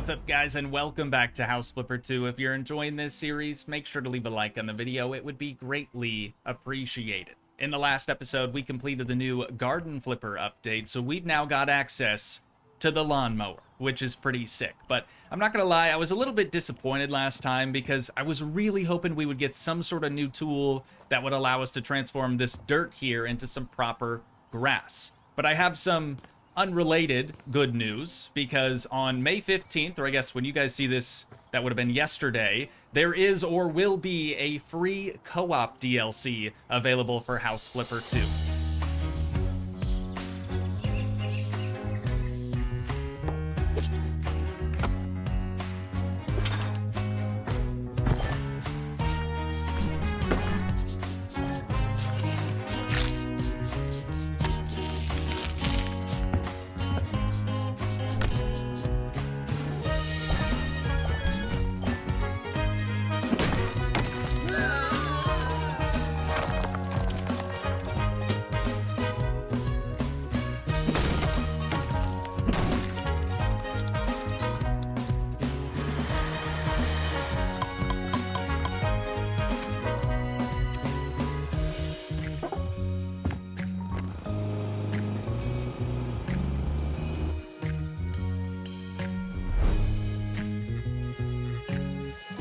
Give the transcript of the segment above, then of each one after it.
What's up, guys, and welcome back to House Flipper 2. If you're enjoying this series, make sure to leave a like on the video. It would be greatly appreciated. In the last episode, we completed the new Garden Flipper update, so we've now got access to the lawnmower, which is pretty sick. But I'm not gonna lie, I was a little bit disappointed last time because I was really hoping we would get some sort of new tool that would allow us to transform this dirt here into some proper grass. But I have some unrelated good news, because on May 15th, or I guess when you guys see this, that would have been yesterday, there is or will be a free co-op DLC available for House Flipper 2.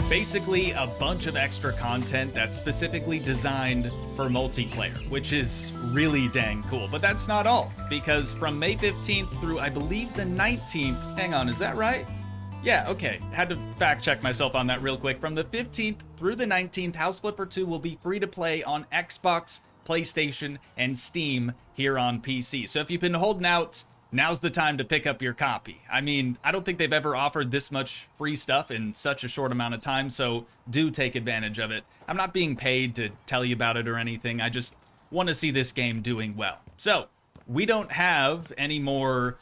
Basically a bunch of extra content that's specifically designed for multiplayer, which is really dang cool. But that's not all, because from May 15th through, I believe, the 19th, hang on, is that right? Yeah, okay, had to fact check myself on that real quick. From the 15th through the 19th, House Flipper 2 will be free to play on Xbox, PlayStation, and Steam here on PC. So if you've been holding out, now's the time to pick up your copy. I mean, I don't think they've ever offered this much free stuff in such a short amount of time, so do take advantage of it. I'm not being paid to tell you about it or anything, I just want to see this game doing well. So, we don't have any more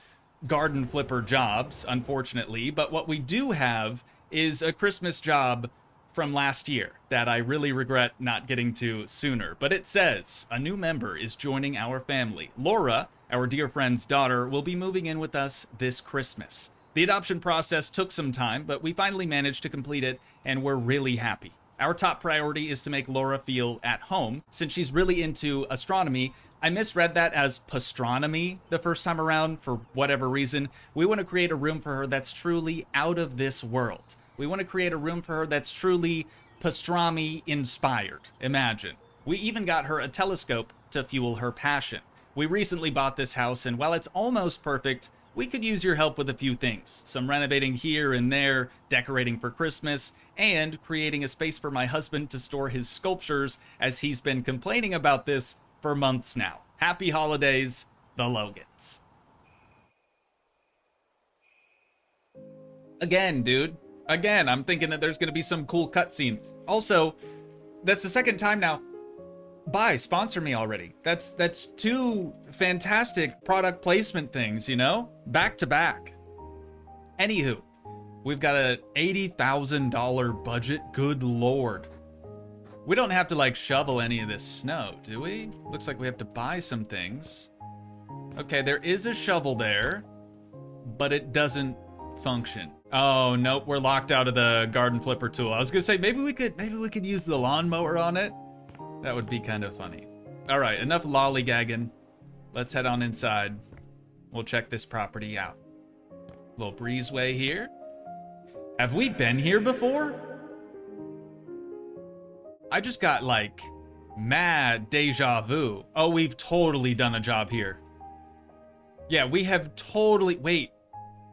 Garden Flipper jobs, unfortunately, but what we do have is a Christmas job from last year that I really regret not getting to sooner. But it says, a new member is joining our family. Laura, our dear friend's daughter, will be moving in with us this Christmas. The adoption process took some time, but we finally managed to complete it, and we're really happy. Our top priority is to make Laura feel at home, since she's really into astronomy. I misread that as pastronomy the first time around for whatever reason. We want to create a room for her that's truly out of this world. We want to create a room for her that's truly pastrami inspired. Imagine. We even got her a telescope to fuel her passion. We recently bought this house, and while it's almost perfect, we could use your help with a few things. Some renovating here and there, decorating for Christmas, and creating a space for my husband to store his sculptures, as he's been complaining about this for months now. Happy holidays, the Logans. Again, dude. Again, I'm thinking that there's going to be some cool cutscene. Also, that's the second time now. Buy, sponsor me already. That's two fantastic product placement things, you know? Back to back. Anywho, we've got a $80,000 budget. Good lord. We don't have to, like, shovel any of this snow, do we? Looks like we have to buy some things. Okay, there is a shovel there, but it doesn't function. Oh, nope, we're locked out of the Garden Flipper tool. I was gonna say, maybe we could use the lawnmower on it. That would be kind of funny. All right, enough lollygagging. Let's head on inside. We'll check this property out. Little breezeway here. Have we been here before? I just got, like, mad deja vu. Oh, we've totally done a job here. Yeah, we have totally... Wait,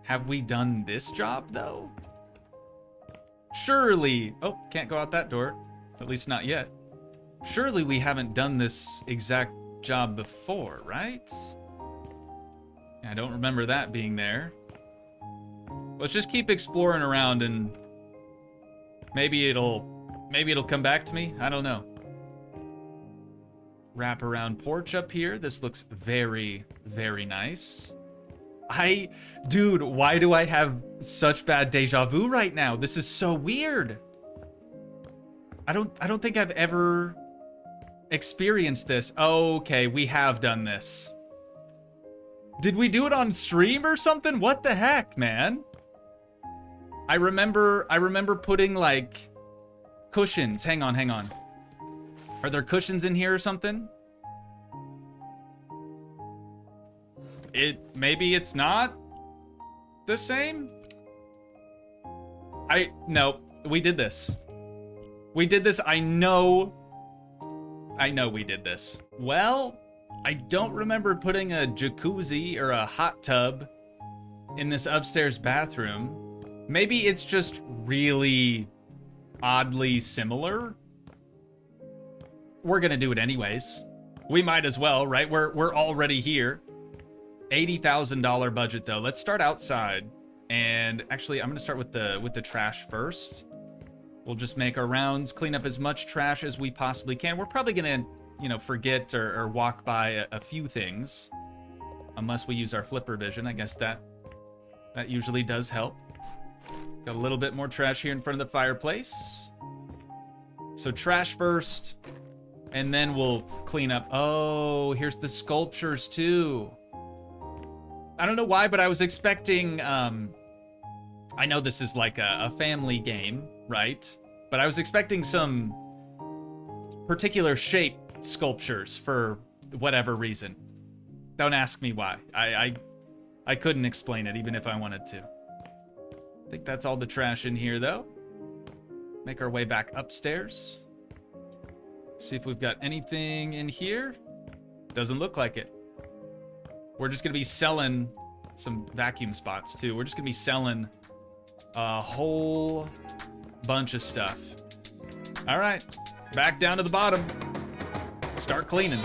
have we done this job, though? Surely... Oh, can't go out that door. At least not yet. Surely we haven't done this exact job before, right? I don't remember that being there. Let's just keep exploring around, and maybe it'll come back to me. I don't know. Wrap around porch up here. This looks very, very nice. Dude, why do I have such bad deja vu right now? This is so weird. I don't think I've ever experienced this. Okay, we have done this. Did we do it on stream or something? What the heck, man? I remember putting like cushions. Hang on. Are there cushions in here or something? Maybe it's not the same? No, we did this. I know we did this. Well, I don't remember putting a jacuzzi or a hot tub in this upstairs bathroom. Maybe it's just really oddly similar. We're gonna do it anyways. We might as well, right? We're already here. $80,000 budget though. Let's start outside. And actually, I'm gonna start with the trash first. We'll just make our rounds, clean up as much trash as we possibly can. We're probably gonna, forget or walk by a few things, unless we use our flipper vision. I guess that usually does help. Got a little bit more trash here in front of the fireplace. So trash first, and then we'll clean up. Oh, here's the sculptures too. I don't know why, but I was expecting, I know this is like a family game, right? But I was expecting some particular shape sculptures for whatever reason. Don't ask me why. I couldn't explain it, even if I wanted to. I think that's all the trash in here, though. Make our way back upstairs. See if we've got anything in here. Doesn't look like it. We're just gonna be selling some vacuum spots, too. We're just gonna be selling a whole bunch of stuff. All right, back down to the bottom. Start cleaning.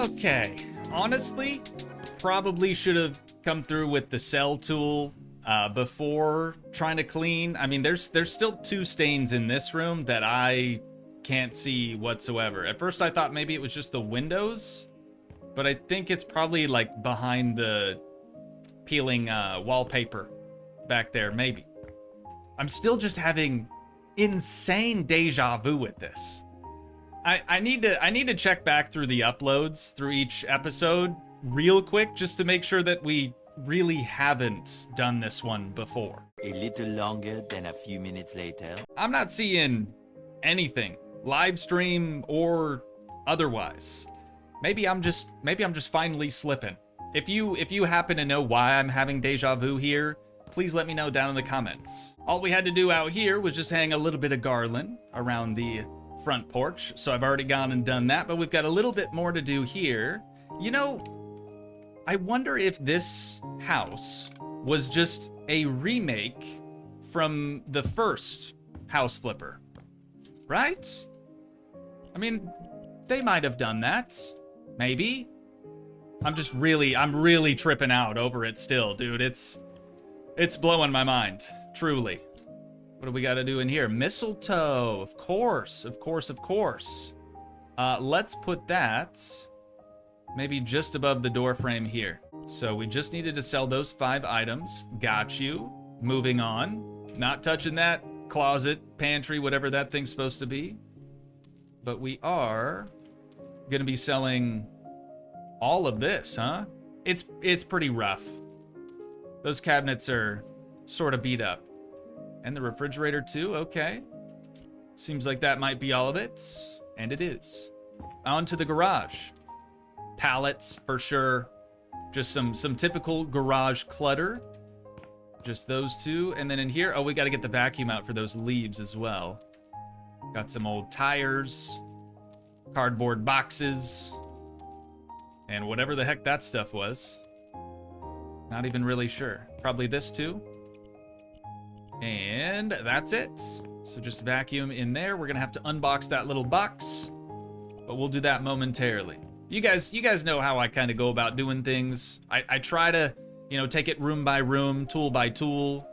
Okay, honestly, probably should have come through with the cell tool before trying to clean. I mean, there's still 2 stains in this room that I can't see whatsoever. At first I thought maybe it was just the windows, but I think it's probably like behind the peeling wallpaper back there, maybe. I'm still just having insane deja vu with this. I need to check back through the uploads through each episode real quick just to make sure that we really haven't done this one before. A little longer than a few minutes later. I'm not seeing anything, live stream or otherwise. Maybe I'm just finally slipping. If you happen to know why I'm having deja vu here, please let me know down in the comments. All we had to do out here was just hang a little bit of garland around the front porch, so I've already gone and done that, but we've got a little bit more to do here. You know, I wonder if this house was just a remake from the first house flipper, right? I mean, they might have done that, maybe. I'm really tripping out over it still, dude. It's blowing my mind, truly. What do we got to do in here? Mistletoe, of course. Let's put that maybe just above the door frame here. So we just needed to sell those 5 items. Got you. Moving on. Not touching that closet, pantry, whatever that thing's supposed to be. But we are gonna be selling all of this, huh? It's pretty rough. Those cabinets are sort of beat up. And the refrigerator too, okay. Seems like that might be all of it. And it is. On to the garage. Pallets, for sure. Just some typical garage clutter. Just those two. And then in here, oh, we got to get the vacuum out for those leaves as well. Got some old tires, cardboard boxes, and whatever the heck that stuff was. Not even really sure. Probably this too. And that's it. So just vacuum in there. We're gonna have to unbox that little box, but we'll do that momentarily. You guys know how I kind of go about doing things. I try to, you know, take it room by room, tool by tool.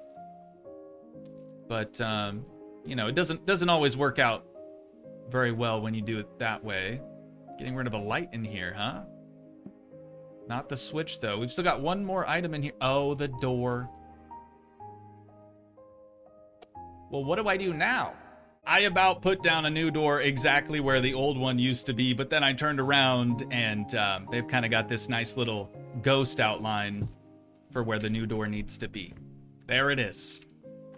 But you know, it doesn't always work out very well when you do it that way. Getting rid of a light in here, huh? Not the switch though. We've still got one more item in here. Oh, the door. Well, what do I do now? I about put down a new door exactly where the old one used to be, but then I turned around and they've kind of got this nice little ghost outline for where the new door needs to be. There it is.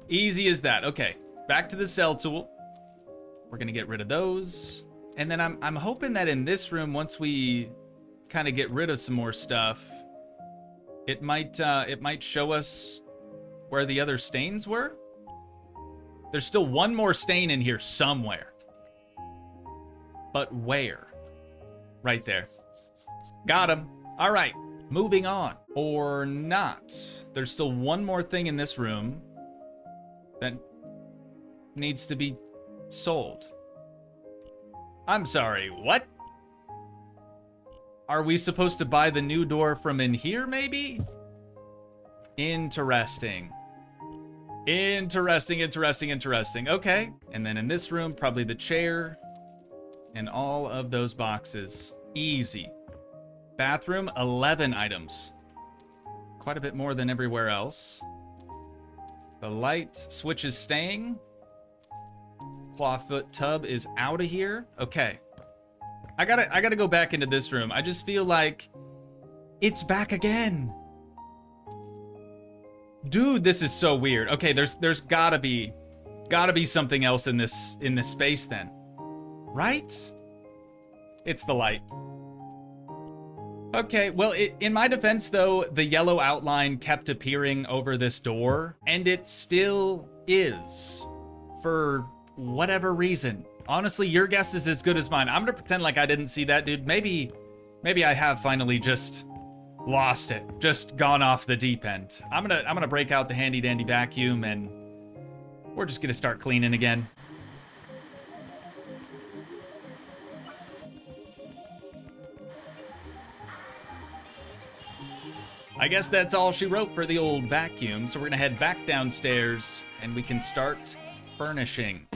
Easy as that. Okay, back to the cell tool. We're gonna get rid of those. And then I'm hoping that in this room, once we kind of get rid of some more stuff, it might show us where the other stains were. There's still one more stain in here somewhere. But where? Right there. Got him. All right, moving on. Or not. There's still one more thing in this room that needs to be sold. I'm sorry, what? Are we supposed to buy the new door from in here, maybe? Interesting. Interesting. Okay. And then in this room, probably the chair and all of those boxes. Easy. Bathroom, 11 items. Quite a bit more than everywhere else. The light switch is staying. Clawfoot tub is out of here. Okay. I gotta go back into this room. I just feel like it's back again. Dude, this is so weird. Okay, there's gotta be something else in this space then. Right? It's the light. Okay, well, in my defense though, the yellow outline kept appearing over this door, and it still is. For whatever reason. Honestly, your guess is as good as mine. I'm gonna pretend like I didn't see that, dude. Maybe I have finally just lost it, just gone off the deep end. I'm gonna break out the handy dandy vacuum and we're just gonna start cleaning again. I guess that's all she wrote for the old vacuum, so we're gonna head back downstairs and we can start furnishing.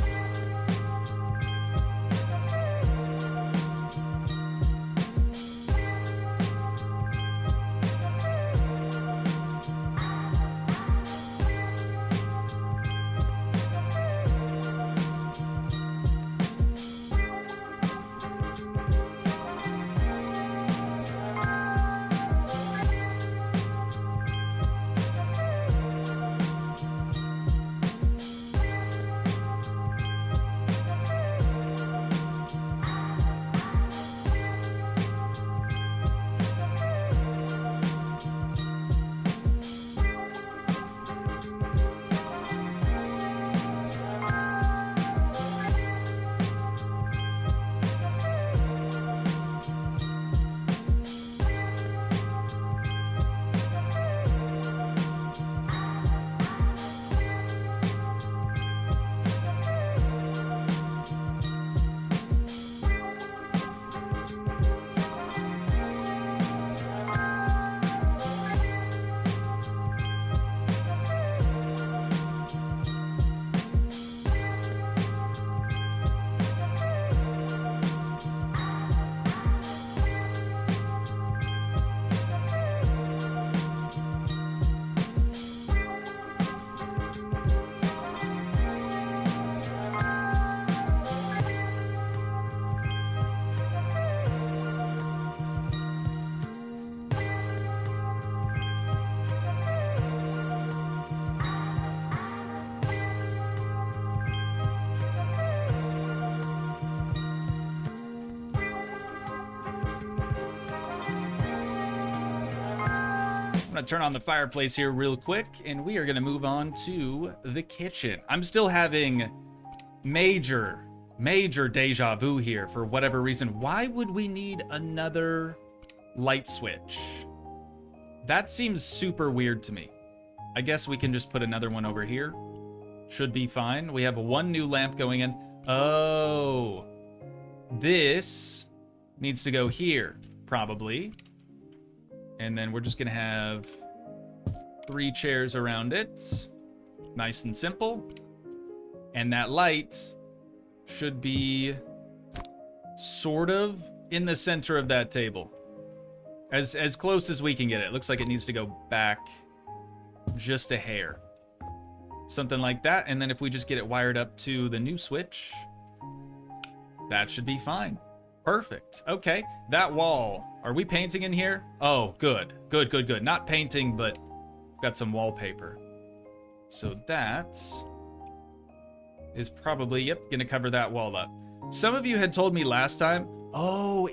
I'm gonna turn on the fireplace here real quick, and we are gonna move on to the kitchen. I'm still having major deja vu here for whatever reason. Why would we need another light switch? That seems super weird to me. I guess we can just put another one over here. Should be fine. We have one new lamp going in. Oh, this needs to go here, probably. And then we're just gonna have 3 chairs around it. Nice and simple. And that light should be sort of in the center of that table. As close as we can get it. Looks like it needs to go back just a hair. Something like that. And then if we just get it wired up to the new switch, that should be fine. Perfect. Okay, that wall. Are we painting in here? Oh, good. Good. Not painting, but got some wallpaper. So that is probably, yep, gonna cover that wall up. Some of you had told me last time, oh,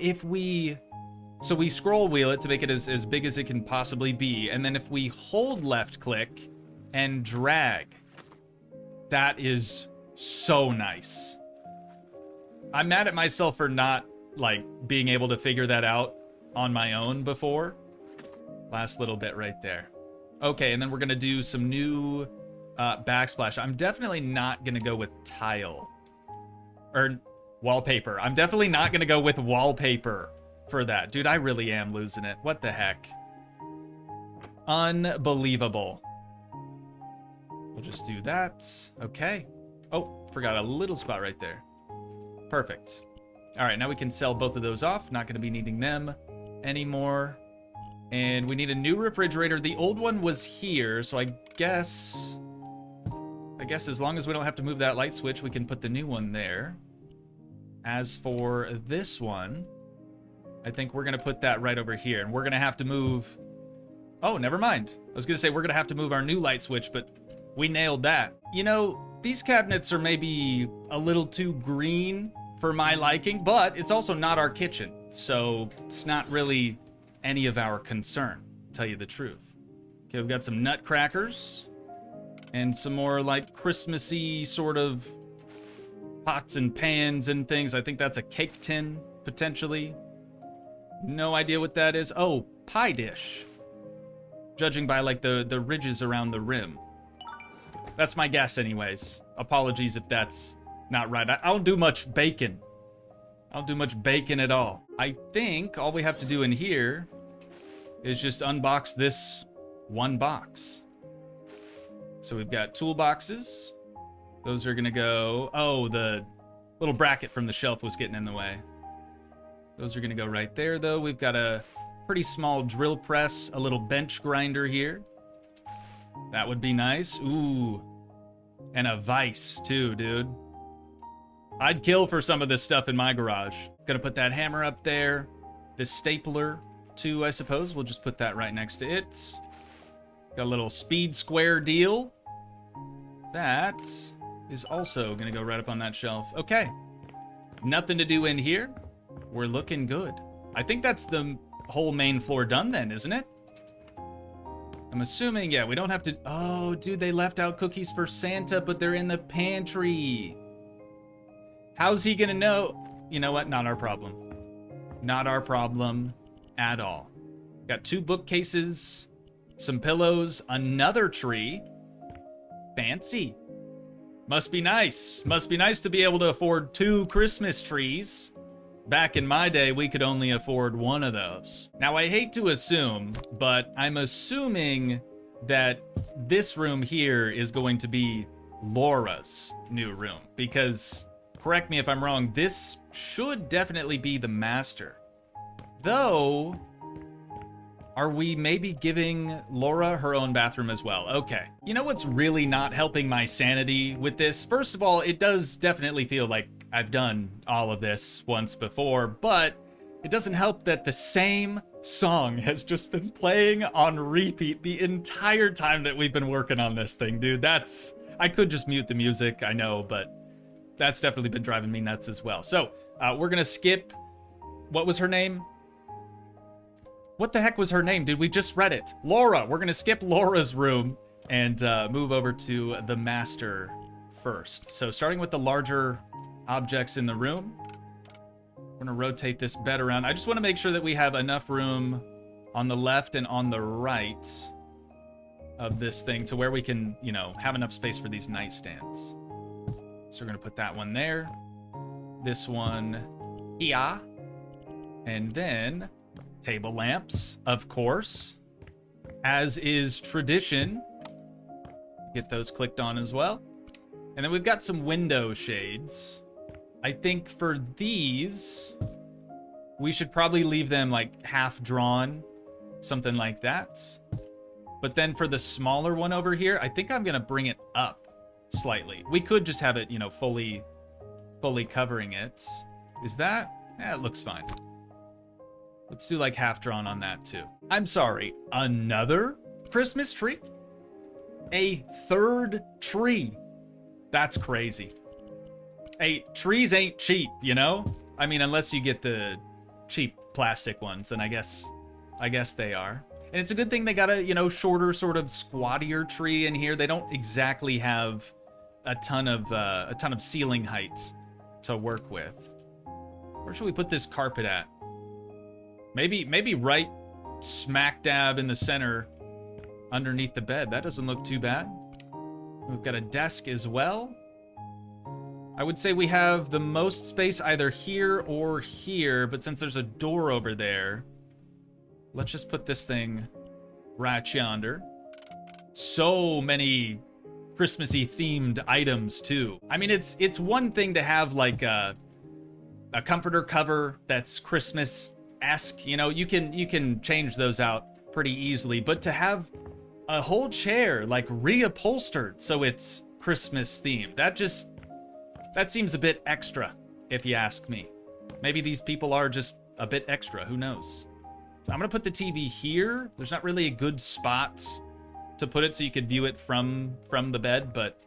so we scroll wheel it to make it as big as it can possibly be, and then if we hold left click and drag, that is so nice. I'm mad at myself for not, like, being able to figure that out on my own before. Last little bit right there. Okay, and then we're gonna do some new backsplash. I'm definitely not gonna go with tile. Or wallpaper. I'm definitely not gonna go with wallpaper for that. Dude, I really am losing it. What the heck? Unbelievable. We'll just do that. Okay. Oh, forgot a little spot right there. Perfect. All right, now we can sell both of those off. Not gonna be needing them anymore. And we need a new refrigerator. The old one was here, so I guess as long as we don't have to move that light switch, we can put the new one there. As for this one, I think we're gonna put that right over here, and we're gonna have to move... Oh, never mind. I was gonna say we're gonna have to move our new light switch, but we nailed that. You know, these cabinets are maybe a little too green for my liking, but it's also not our kitchen, so it's not really any of our concern, to tell you the truth. Okay, we've got some nutcrackers and some more like Christmassy sort of pots and pans and things. I think that's a cake tin, potentially. No idea what that is. Oh, pie dish. Judging by like the ridges around the rim. That's my guess anyways. Apologies if that's not right. I don't do much bacon. I don't do much bacon at all. I think all we have to do in here is just unbox this one box. So we've got toolboxes. Those are gonna go... Oh, the little bracket from the shelf was getting in the way. Those are gonna go right there though. We've got a pretty small drill press, a little bench grinder here. That would be nice. Ooh. And a vise too, dude. I'd kill for some of this stuff in my garage. Gonna put that hammer up there. This stapler too, I suppose. We'll just put that right next to it. Got a little speed square deal. That is also gonna go right up on that shelf. Okay. Nothing to do in here. We're looking good. I think that's the whole main floor done then, isn't it? I'm assuming, yeah, we don't have to... Oh, dude, they left out cookies for Santa, but they're in the pantry. How's he gonna know? You know what? Not our problem. Not our problem at all. Got 2 bookcases, some pillows, another tree. Fancy. Must be nice. Must be nice to be able to afford 2 Christmas trees. Back in my day, we could only afford 1 of those. Now, I hate to assume, but I'm assuming that this room here is going to be Laura's new room, because, correct me if I'm wrong, this should definitely be the master. Though, are we maybe giving Laura her own bathroom as well? Okay. You know what's really not helping my sanity with this? First of all, it does definitely feel like I've done all of this once before, but it doesn't help that the same song has just been playing on repeat the entire time that we've been working on this thing, dude. I could just mute the music, I know, but that's definitely been driving me nuts as well. So, we're gonna skip, what was her name? What the heck was her name, dude? We just read it. Laura. We're gonna skip Laura's room and move over to the master first. So starting with the larger objects in the room, we're gonna rotate this bed around. I just wanna make sure that we have enough room on the left and on the right of this thing to where we can, you know, have enough space for these nightstands. So we're gonna put that one there, this one here, and then table lamps, of course, as is tradition. Get those clicked on as well. And then we've got some window shades. I think for these, we should probably leave them like half drawn, something like that. But then for the smaller one over here, I think I'm gonna bring it up slightly. We could just have it, you know, fully covering it. Is that? Yeah, it looks fine. Let's do like half drawn on that too. I'm sorry, another Christmas tree? A third tree. That's crazy. Hey, trees ain't cheap, you know? I mean, unless you get the cheap plastic ones, then I guess they are. And it's a good thing they got a, you know, shorter, sort of squattier tree in here. They don't exactly have a ton of ceiling height to work with. Where should we put this carpet at? Maybe right smack dab in the center underneath the bed. That doesn't look too bad. We've got a desk as well. I would say we have the most space either here or here, but since there's a door over there, let's just put this thing right yonder. So many Christmassy themed items too. I mean, it's one thing to have like a comforter cover that's Christmas-esque. You know, you can change those out pretty easily, but to have a whole chair like reupholstered so it's Christmas themed, that seems a bit extra, if you ask me. Maybe these people are just a bit extra, who knows? So I'm gonna put the TV here. There's not really a good spot to put it so you could view it from the bed, but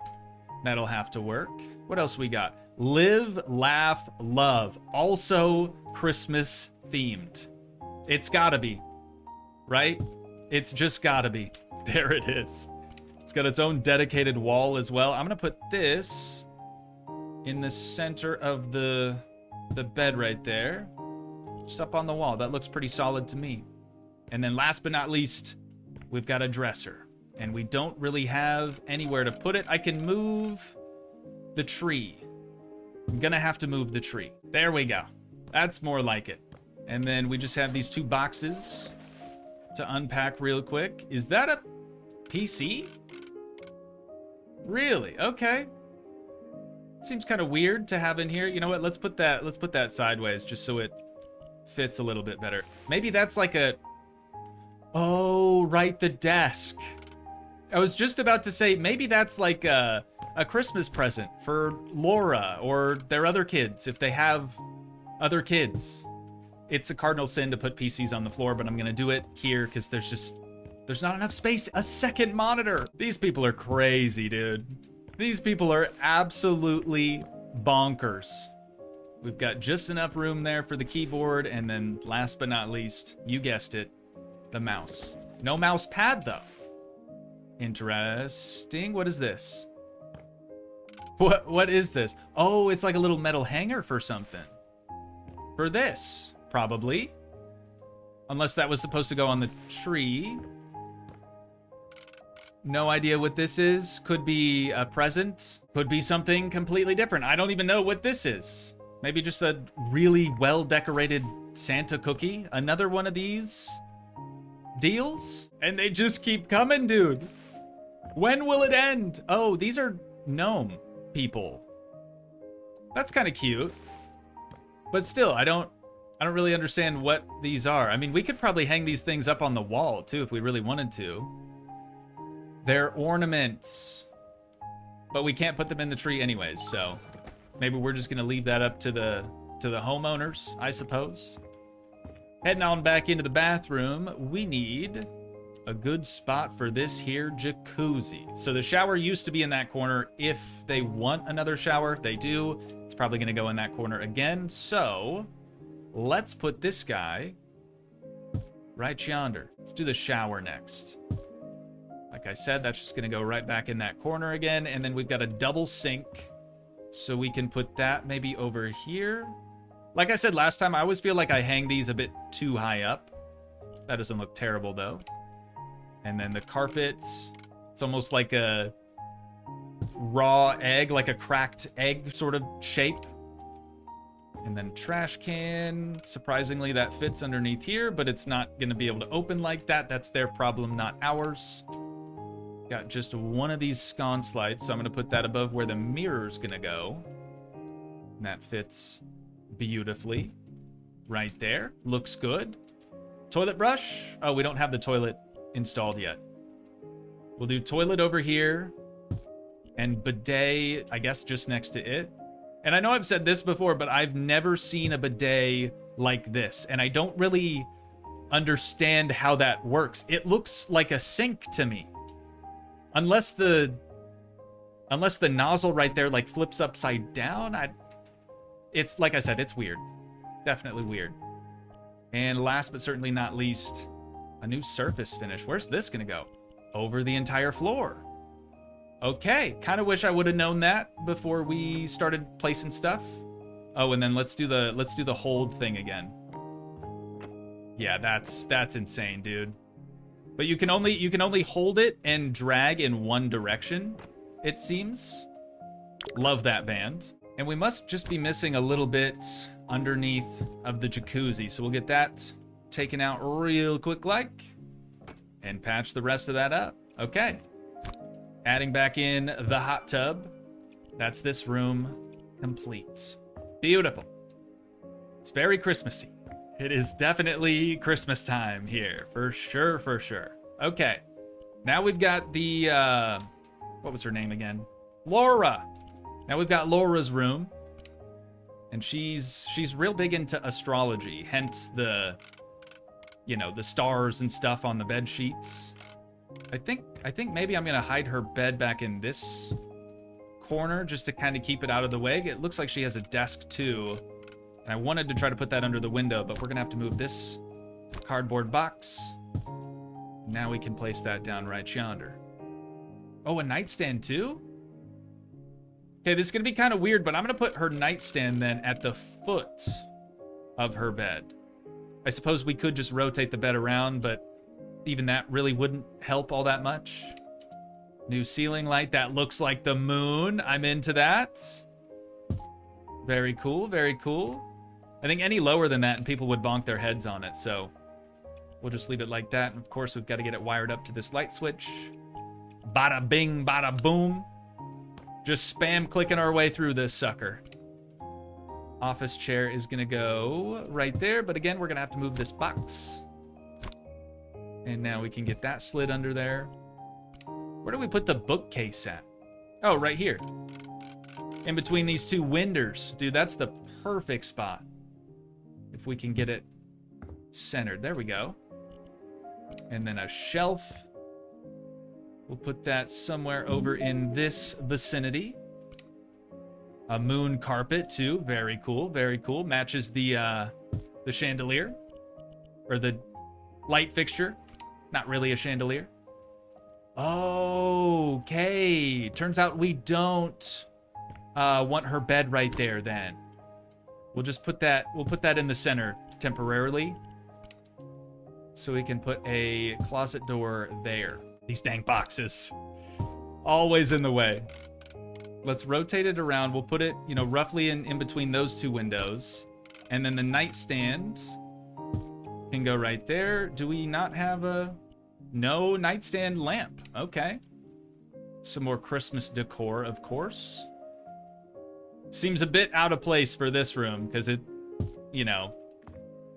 that'll have to work. What else we got? Live, laugh, love. Also Christmas themed. It's gotta be, right? It's just gotta be. There it is. It's got its own dedicated wall as well. I'm gonna put this in the center of the bed right there. Just up on the wall. That looks pretty solid to me. And then last but not least, we've got a dresser. And we don't really have anywhere to put it. I can move the tree. I'm gonna have to move the tree. There we go. That's more like it. And then we just have these two boxes to unpack real quick. Is that a PC? Really? Okay. Seems kind of weird to have in here. You know what? Let's put that sideways just so it fits a little bit better. Maybe that's like a... Oh, right, the desk. I was just about to say, maybe that's like a Christmas present for Laura or their other kids, if they have other kids. It's a cardinal sin to put PCs on the floor, but I'm gonna do it here because there's not enough space. A second monitor. These people are crazy, dude. These people are absolutely bonkers. We've got just enough room there for the keyboard, and then last but not least, you guessed it, the mouse. No mouse pad though. Interesting. What is this? What is this? Oh, it's like a little metal hanger for something. For this, probably. Unless that was supposed to go on the tree. No idea what this is. Could be a present. Could be something completely different. I don't even know what this is. Maybe just a really well-decorated Santa cookie. Another one of these deals? And they just keep coming, dude. When will it end? Oh, these are gnome people. That's kind of cute. But still, I don't really understand what these are. I mean, we could probably hang these things up on the wall too if we really wanted to. They're ornaments. But we can't put them in the tree anyways, so maybe we're just gonna leave that up to the homeowners, I suppose. Heading on back into the bathroom, we need a good spot for this here jacuzzi. So the shower used to be in that corner. If they want another shower, they do. It's probably gonna go in that corner again. So let's put this guy Right yonder. Let's do the shower next. Like I said, that's just gonna go right back in that corner again. And then we've got a double sink. So we can put that maybe over here. Like I said last time, I always feel like I hang these a bit too high up. That doesn't look terrible though. And then the carpets, it's almost like a raw egg, like a cracked egg sort of shape. And then trash can, surprisingly that fits underneath here, but it's not gonna be able to open like that. That's their problem, not ours. Got just one of these sconce lights, so I'm gonna put that above where the mirror's gonna go. And that fits beautifully right there. Looks good. Toilet brush? Oh, we don't have the toilet installed yet. We'll do toilet over here and bidet, I guess, just next to it. And I know I've said this before, but I've never seen a bidet like this, and I don't really understand how that works. It looks like a sink to me. Unless the nozzle right there like flips upside down, it's like I said, it's weird. Definitely weird. And last but certainly not least, a new surface finish. Where's this gonna go? Over the entire floor. Okay, kind of wish I would have known that before we started placing stuff. Oh, and then let's do the hold thing again. Yeah, that's insane, dude. But you can only hold it and drag in one direction, it seems. Love that band. And we must just be missing a little bit underneath of the jacuzzi, so we'll get that taken out real quick like and patch the rest of that up. Okay. Adding back in the hot tub. That's this room complete. Beautiful. It's very Christmassy. It is definitely Christmas time here, for sure, for sure. Okay, now we've got the, what was her name again? Laura. Now we've got Laura's room, and she's real big into astrology, hence the, you know, the stars and stuff on the bed sheets. I think maybe I'm gonna hide her bed back in this corner just to kind of keep it out of the way. It looks like she has a desk too. And I wanted to try to put that under the window, but we're gonna have to move this cardboard box. Now we can place that down right yonder. Oh, a nightstand too? Okay, this is gonna be kind of weird, but I'm gonna put her nightstand then at the foot of her bed. I suppose we could just rotate the bed around, but even that really wouldn't help all that much. New ceiling light, that looks like the moon. I'm into that. Very cool, very cool. I think any lower than that and people would bonk their heads on it, so we'll just leave it like that. And of course, we've got to get it wired up to this light switch. Bada bing, bada boom. Just spam clicking our way through this sucker. Office chair is gonna go right there, but again, we're gonna have to move this box. And now we can get that slid under there. Where do we put the bookcase at? Oh, right here. In between these two windows. Dude, that's the perfect spot. If we can get it centered. There we go. And then a shelf. We'll put that somewhere over in this vicinity. A moon carpet too. Very cool, very cool. Matches the chandelier. Or the light fixture. Not really a chandelier. Okay. Turns out we don't want her bed right there then. We'll just put that, we'll put that in the center temporarily. So we can put a closet door there. These dang boxes. Always in the way. Let's rotate it around. We'll put it, you know, roughly in between those two windows. And then the nightstand can go right there. Do we not have a... No nightstand lamp. Okay. Some more Christmas decor, of course. Seems a bit out of place for this room because it, you know,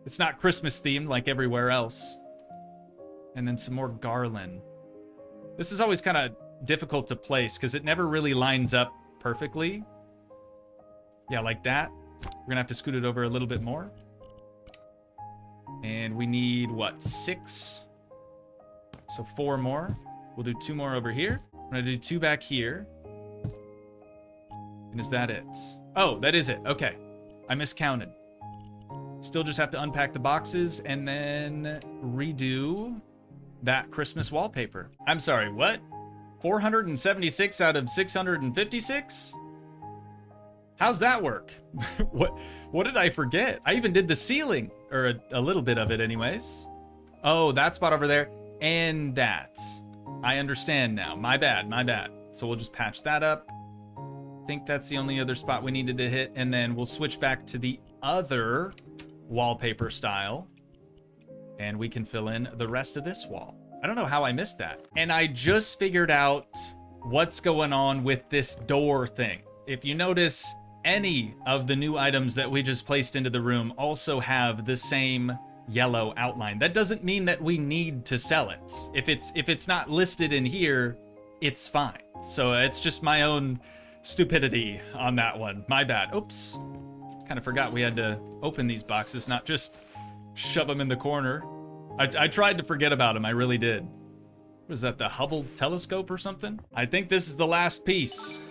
it's not Christmas themed like everywhere else. And then some more garland. This is always kind of difficult to place because it never really lines up perfectly. Yeah, like that. We're gonna have to scoot it over a little bit more. And we need, what, 6? So 4 more. We'll do 2 more over here. I'm gonna do 2 back here. And is that it? Oh, that is it. Okay. I miscounted. Still just have to unpack the boxes and then redo that Christmas wallpaper. I'm sorry, what? 476 out of 656? How's that work? What did I forget? I even did the ceiling, or a little bit of it anyways. Oh, that spot over there, and that. I understand now. My bad, my bad. So we'll just patch that up. I think that's the only other spot we needed to hit, and then we'll switch back to the other wallpaper style, and we can fill in the rest of this wall. I don't know how I missed that. And I just figured out what's going on with this door thing. If you notice, any of the new items that we just placed into the room also have the same yellow outline. That doesn't mean that we need to sell it. If it's not listed in here, it's fine. So it's just my own stupidity on that one. My bad. Oops. Kind of forgot we had to open these boxes, not just shove them in the corner. I tried to forget about them. I really did. Was that the Hubble telescope or something? I think this is the last piece.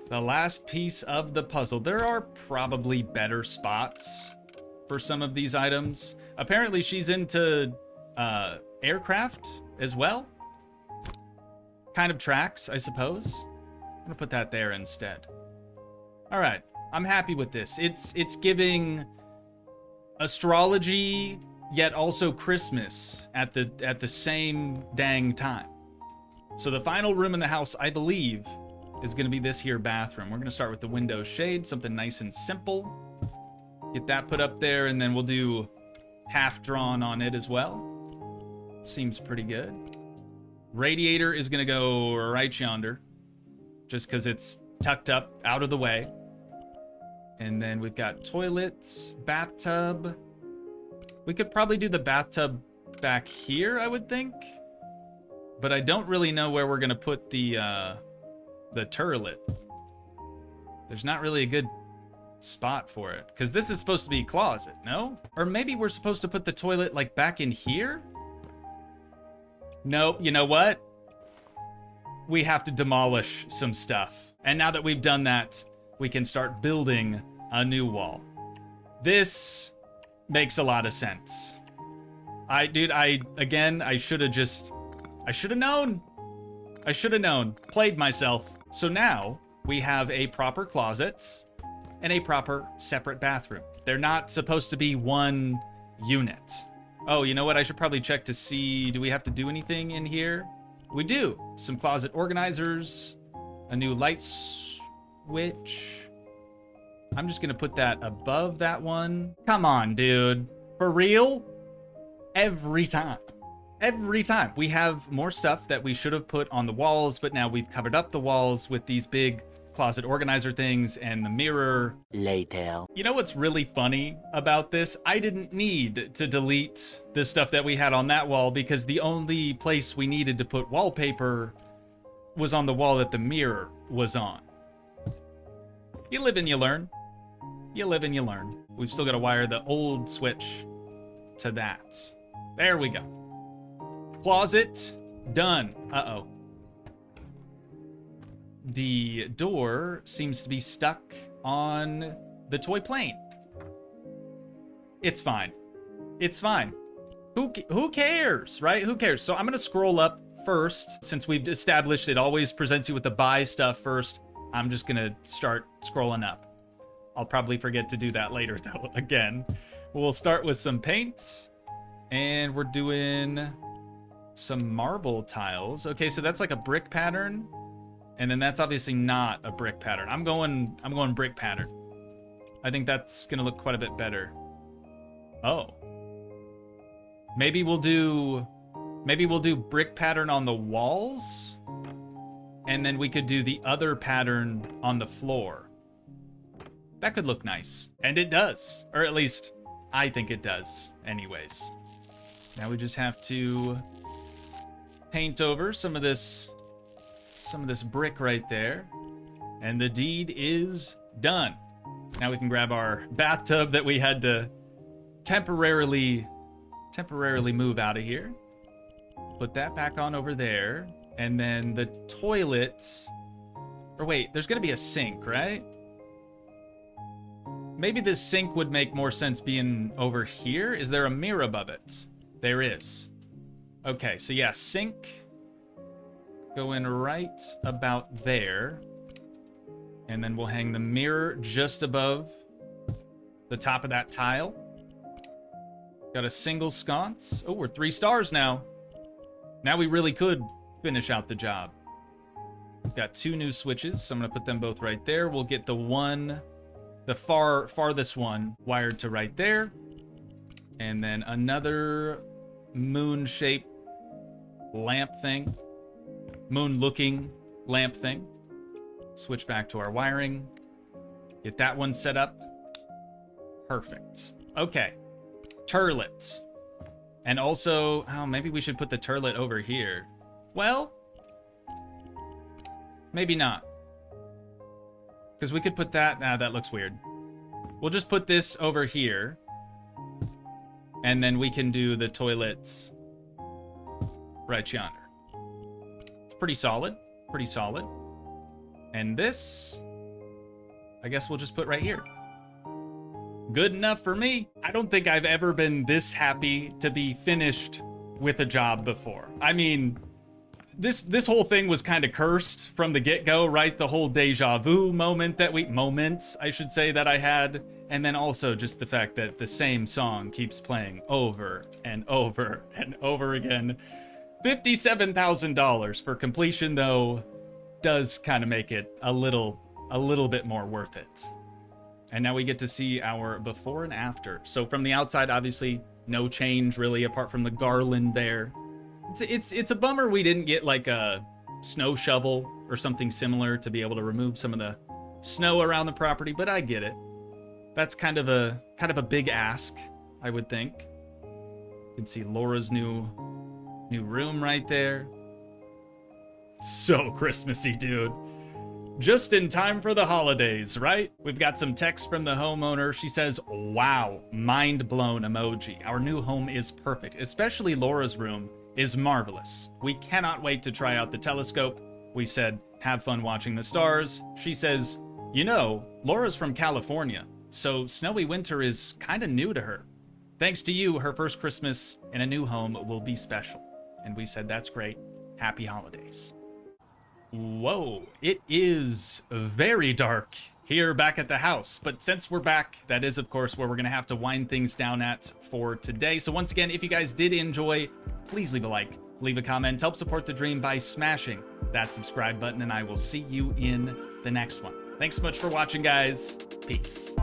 The last piece of the puzzle. There are probably better spots for some of these items. Apparently she's into aircraft as well. Kind of tracks, I suppose. I'm gonna put that there instead. All right, I'm happy with this. It's giving astrology, yet also Christmas at the same dang time. So the final room in the house, I believe, is gonna be this here bathroom. We're gonna start with the window shade, something nice and simple. Get that put up there, and then we'll do half drawn on it as well. Seems pretty good. Radiator is gonna go right yonder, just because it's tucked up out of the way. And then we've got toilets, bathtub. We could probably do the bathtub back here, I would think. But I don't really know where we're gonna put the turlet. There's not really a good spot for it, because this is supposed to be a closet, no? Or maybe we're supposed to put the toilet like back in here? Nope, you know what? We have to demolish some stuff. And now that we've done that, we can start building a new wall. This makes a lot of sense. I should have known. I should have known. Played myself. So now we have a proper closet and a proper separate bathroom. They're not supposed to be one unit. Oh, you know what? I should probably check to see, do we have to do anything in here? We do. Some closet organizers, a new light switch. I'm just gonna put that above that one. Come on, dude. For real? Every time. Every time. We have more stuff that we should have put on the walls, but now we've covered up the walls with these big closet organizer things and the mirror. Later. You know what's really funny about this? I didn't need to delete the stuff that we had on that wall, because the only place we needed to put wallpaper was on the wall that the mirror was on. You live and you learn. You live and you learn. We've still got to wire the old switch to that. There we go. Closet done. Uh-oh. The door seems to be stuck on the toy plane. It's fine. It's fine. Who cares, right? Who cares? So I'm gonna scroll up first, since we've established it always presents you with the buy stuff first. I'm just gonna start scrolling up. I'll probably forget to do that later though, again. We'll start with some paint, and we're doing some marble tiles. Okay, so that's like a brick pattern. And then that's obviously not a brick pattern. I'm going brick pattern. I think that's gonna look quite a bit better. Oh. Maybe we'll do brick pattern on the walls, and then we could do the other pattern on the floor. That could look nice. And it does. Or at least I think it does anyways. Now we just have to paint over some of this brick right there, and the deed is done. Now we can grab our bathtub that we had to temporarily move out of here. Put that back on over there, and then the toilet. Or wait, there's gonna be a sink, right? Maybe this sink would make more sense being over here. Is there a mirror above it? There is. Okay, so yeah, sink going right about there. And then we'll hang the mirror just above the top of that tile. Got a single sconce. Oh, we're 3 stars now. Now we really could finish out the job. Got 2 new switches, so I'm gonna put them both right there. We'll get the farthest one wired to right there. And then another moon-shaped lamp thing. Moon-looking lamp thing. Switch back to our wiring. Get that one set up. Perfect. Okay. Turlet. And also, oh, maybe we should put the turlet over here. Well, maybe not. Because we could put that, nah, that looks weird. We'll just put this over here. And then we can do the toilets right yonder. It's pretty solid, pretty solid. And this, I guess we'll just put right here. Good enough for me. I don't think I've ever been this happy to be finished with a job before. I mean, this whole thing was kind of cursed from the get-go, right? The whole deja vu moment I should say, that I had. And then also just the fact that the same song keeps playing over and over and over again. $57,000 for completion, though, does kind of make it a little bit more worth it. And now we get to see our before and after. So from the outside, obviously, no change really, apart from the garland there. It's a bummer we didn't get like a snow shovel or something similar to be able to remove some of the snow around the property, but I get it. That's kind of a big ask, I would think. You can see Laura's new room right there. So Christmassy, dude. Just in time for the holidays, right? We've got some text from the homeowner. She says, wow, mind blown emoji. Our new home is perfect, especially Laura's room is marvelous. We cannot wait to try out the telescope. We said, have fun watching the stars. She says, you know, Laura's from California, so snowy winter is kind of new to her. Thanks to you, her first Christmas in a new home will be special. And we said, that's great. Happy holidays. Whoa, it is very dark here back at the house. But since we're back, that is, of course, where we're going to have to wind things down at for today. So once again, if you guys did enjoy, please leave a like, leave a comment, help support the dream by smashing that subscribe button, and I will see you in the next one. Thanks so much for watching, guys. Peace.